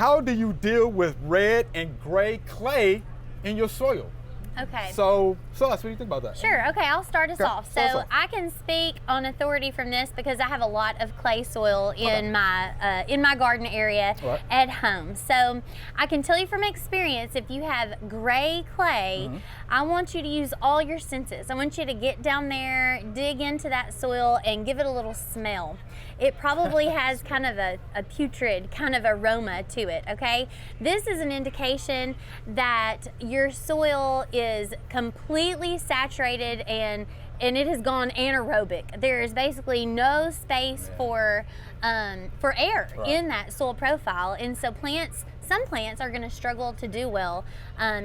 how do you deal with red and gray clay in your soil? Okay. So, Celeste, what do you think about that? Sure. Okay, I'll start us off. Start us So off. I can speak on authority from this because I have a lot of clay soil in my garden area at home. So I can tell you from experience, if you have gray clay, I want you to use all your senses. I want you to get down there, dig into that soil, and give it a little smell. It probably has kind of a putrid kind of aroma to it, okay? This is an indication that your soil is completely saturated and it has gone anaerobic. There is basically no space for air in that soil profile, and so some plants are going to struggle to do well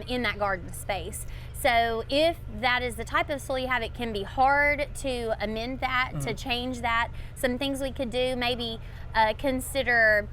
in that garden space. So if that is the type of soil you have, it can be hard to amend that, to change that. Some things we could do, maybe consider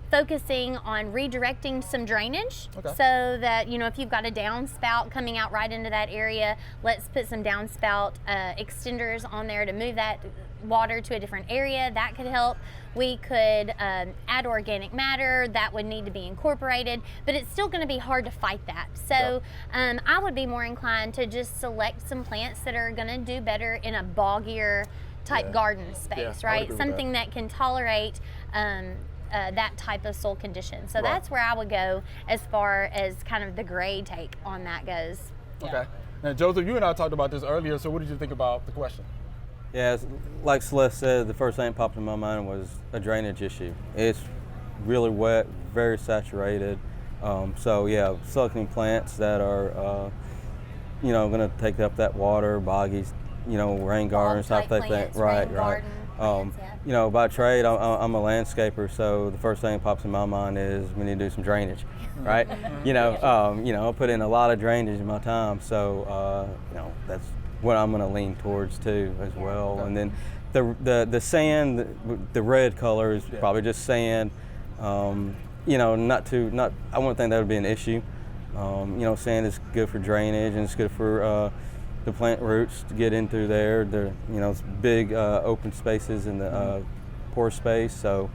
focusing on redirecting some drainage so that, you know, if you've got a downspout coming out right into that area, let's put some downspout extenders on there to move that water to a different area. That could help. We could add organic matter that would need to be incorporated, but it's still going to be hard to fight that. So I would be more inclined to just select some plants that are going to do better in a boggier type garden space, right? Something that can tolerate that type of soil condition. So that's where I would go as far as kind of the gray take on that goes. Okay. Now, Joseph, you and I talked about this earlier, so what did you think about the question? Yeah, like Celeste said, the first thing that popped in my mind was a drainage issue. It's really wet, very saturated. So yeah, selecting plants that are, you know, going to take up that water, boggies, you know, rain gardens, type thing. Right. You know, by trade, I'm a landscaper, so the first thing that pops in my mind is we need to do some drainage, right? You know, I put in a lot of drainage in my time, so you know, that's what I'm going to lean towards too as well. And then the sand, the red color is probably just sand. You know, I wouldn't think that would be an issue. You know, sand is good for drainage and it's good for the plant roots to get in through there. You know, it's big open spaces in the pore space. So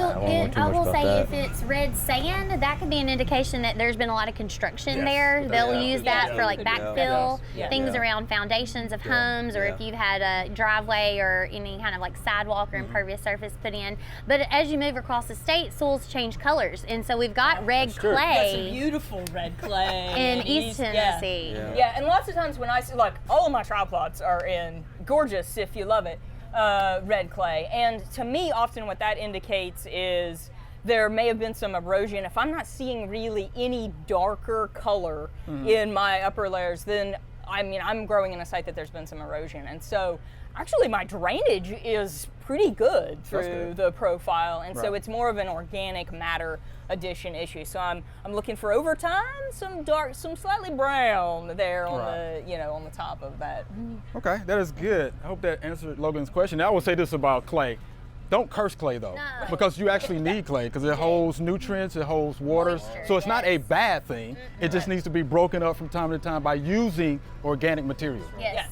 I will say if it's red sand, that could be an indication that there's been a lot of construction there. They'll use that for like backfill, things around foundations of homes, or if you've had a driveway or any kind of like sidewalk or impervious surface put in. But as you move across the state, soils change colors, and so we've got red clay. That's a beautiful red clay in East Tennessee. Yeah, and lots of times when I see, like, all of my tripods are in gorgeous, if you love it, red clay. And to me, often what that indicates is there may have been some erosion. If I'm not seeing really any darker color in my upper layers, then I mean, I'm growing in a site that there's been some erosion. And so actually my drainage is pretty good through the profile. And so it's more of an organic matter addition issue. So I'm looking for over time some dark, some slightly brown there on the, you know, on the top of that. Okay, that is good. I hope that answered Logan's question. I will say this about clay. Don't curse clay though, because you actually need clay because it holds nutrients, it holds water. Moisture, so it's not a bad thing. It just needs to be broken up from time to time by using organic material. Yes.